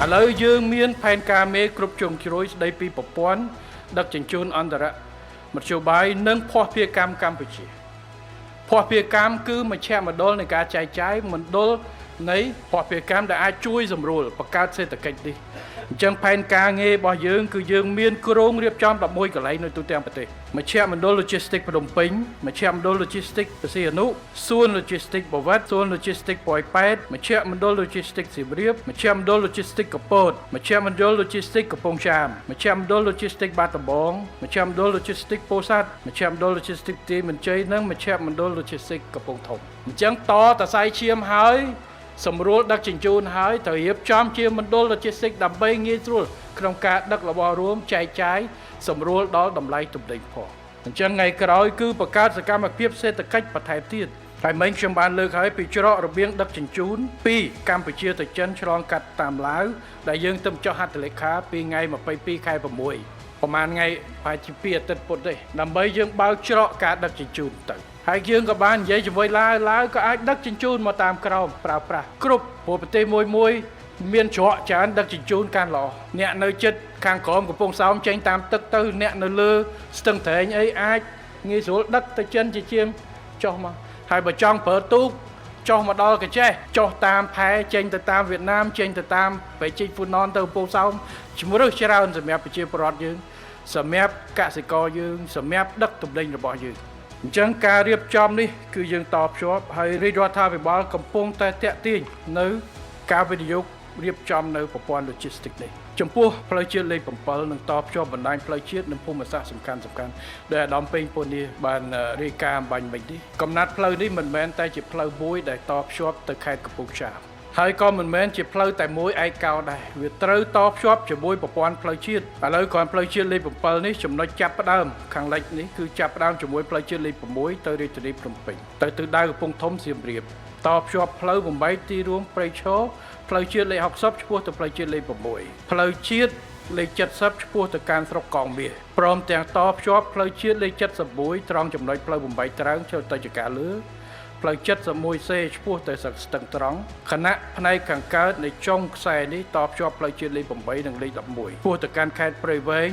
ឥឡូវយើងមានផែនការមេគ្រប់ជ្រុងជ្រោយស្ដីពីប្រព័ន្ធដឹកជញ្ជូនអន្តរមធ្យោបាយនិងភស្តុភារកម្មកម្ពុជាភស្តុភារកម្មគឺមជ្ឈមណ្ឌលនៃការចែកចាយមណ្ឌលនៃភស្តុភារកម្មដែលអាចជួយសម្រួលបង្កើតសេដ្ឋកិច្ចនេះអញ្ចឹងផែនការងាររបស់យើងគឺយើងមានគ្រោងរៀបចំ11កន្លែងនៅទូទាំងប្រទេសមជ្ឈមណ្ឌល Logistics ភ្នំពេញមជ្ឈមណ្ឌល Logistics បរសៀនអនុសួន Logistics បវត្តសួន Logistics ប៉ោយប៉ែតមជ្ឈមណ្ឌល Logistics សៀមរាបមជ្ឈមណ្ឌល Logistics កំពតមជ្ឈមណ្ឌល Logistics កំពង់ចាមមជ្ឈមណ្ឌល Logistics បាត់ដំបងមជ្ឈមណ្ឌល Logistics ពោធិ៍សាត់មជ្ឈមណ្ឌល Logistics ទីមន្ជ័យនិងមជ្ឈមណ្ឌល Logistics កំពង់ធំអញ្ចឹងតតសៃឈាមហើយសម្រួលដឹកជញ្ជូនហើយត្រូវរៀបចំជាមណ្ឌល Logistics ដើម្បីងាយស្រួលក្នុងការដឹករបស់រួមចែកចាយសម្រួលដល់តម្លៃទំនិញផងអញ្ចឹងថ្ងៃក្រោយគឺបង្កើតសកម្មភាពសេដ្ឋកិច្ចបន្ថែមទៀតហើយមិញខ្ញុំបានលើកហើយពីច្រករបៀងដឹកជញ្ជូនពីកម្ពុជាទៅចិនឆ្លងកាត់តាមឡាវដែលយើងទៅចុះហត្ថលេខាពីថ្ងៃ22ខែ6ប្រហែលថ្ងៃប្រហែលជា2អាទិត្យពុតទេដើម្បីយើងបើកច្រកការដឹកជញ្ជូនទៅហើយយើងក៏បាននិយាយជាមួយឡាវក៏អាចដឹកជញ្ជូនមកតាមក្រោមប្រើប្រាស់គ្រប់ព្រោះប្រទេសមួយមានច្រកច្រើនដឹកជញ្ជូនកាន់ល្អអ្នកនៅចិត្តខាងក្រោមកំពង់សោមចេញតាមទឹកទៅអ្នកនៅលើស្ទឹងត្រែងអីអាចងាយស្រួលដឹកទៅចិនជាងចុះមកហើយបើចង់ប្រើទូកចុះមកដល់កាចេះចុះតាមផែចេញទៅតាមវៀតណាមចេញទៅតាមបេជីកហ្វូណនទៅកំពង់សោមជំរឿសច្រើនសម្រាប់ប្រជាពលរដ្ឋយើងសម្រាប់កសិករយើងសម្រាប់ដឹកទំនិញរបស់យើងអញ្ចឹងការរៀបចំនេះគឺយើងតភ្ជាប់ហើយរាជរដ្ឋាភិបាលកំពុងតែតាក់ទាញនៅការវិនិយោគរៀបចំនៅប្រព័ន្ធ Logistics នេះចំពោះផ្លូវជាតិលេខ7នឹងតភ្ជាប់បណ្ដាញផ្លូវជាតិនិងភូមិសាស្ត្រសំខាន់ដែលអាដាមពេញពូនីបានរាយការណ៍បាញ់មិញនេះកំណត់ផ្លូវនេះមិនមែនតែជាផ្លូវមួយដែលតភ្ជាប់ទៅខេត្តកំពង់ចាមហើយក៏មិនមែនជាផ្លូវតែមួយឯកោដែរវាត្រូវតភ្ជាប់ជាមួយប្រព័ន្ធផ្លូវជាតិឥឡូវគ្រាន់ផ្លូវជាតិលេខ7នេះចំណុចចាប់ផ្ដើមខាងលិចនេះគឺចាប់ផ្ដើមជាមួយផ្លូវជាតិលេខ6ទៅរាជធានីភ្នំពេញទៅទិសដៅកំពង់ធំសៀមរាបតភ្ជាប់ផ្លូវបំបីទីរួមព្រៃឈរផ្លូវជាតិលេខ60ឆ្ពោះទៅផ្លូវជាតិលេខ6ផ្លូវជាតិលេខ70ឆ្ពោះទៅកាន់ស្រុកកងមាសព្រមទាំងតភ្ជាប់ផ្លូវជាតិលេខ71ត្រង់ចំណុចផ្លូវបំបីត្រើងចូលទៅចកាលើផ្លូវ71សេឆ្ពោះទៅស្ទឹងត្រង់ខណៈផ្នែកខាងកើតនៃចុងខ្សែនេះតភ្ជាប់ផ្លូវជាតិលេខ8និងលេខ11ឆ្ពោះទៅកាន់ខេត្តព្រៃវែង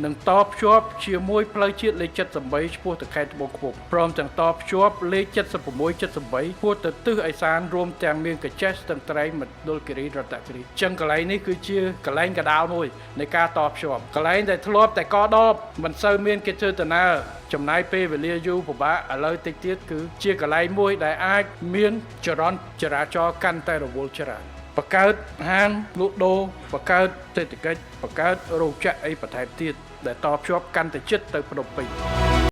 និងតភ្ជាប់ជាមួយផ្លូវជាតិលេខ78ឆ្ពោះទៅខេត្តត្បូងឃ្មុំព្រមទាំងតភ្ជាប់លេខ76 78ឆ្ពោះទៅទិសឦសានរួមទាំងមានកញ្ចេះស្ទឹងត្រែងមណ្ឌលគិរីរតនគិរីចឹងកន្លែងនេះគឺជាកន្លែងកដោមួយនៃការតភ្ជាប់កន្លែងដែលធ្លាប់តែកដបមិនសូវមានកិច្ចដំណើរចំណាយពេលវេលាយូរពិបាកឥឡូវតិចទៀតគឺជាកន្លែងមួយដែលអាចមានចរន្តចរាចរណ៍កាន់តែរវល់ច្រើនបង្កើតហាងលក់ដូរបង្កើតសេដ្ឋកិច្ចបង្កើតរោងចក្រអីបន្ថែមទៀតដែលតភ្ជាប់កាន់តែជិតទៅភ្នំពេញ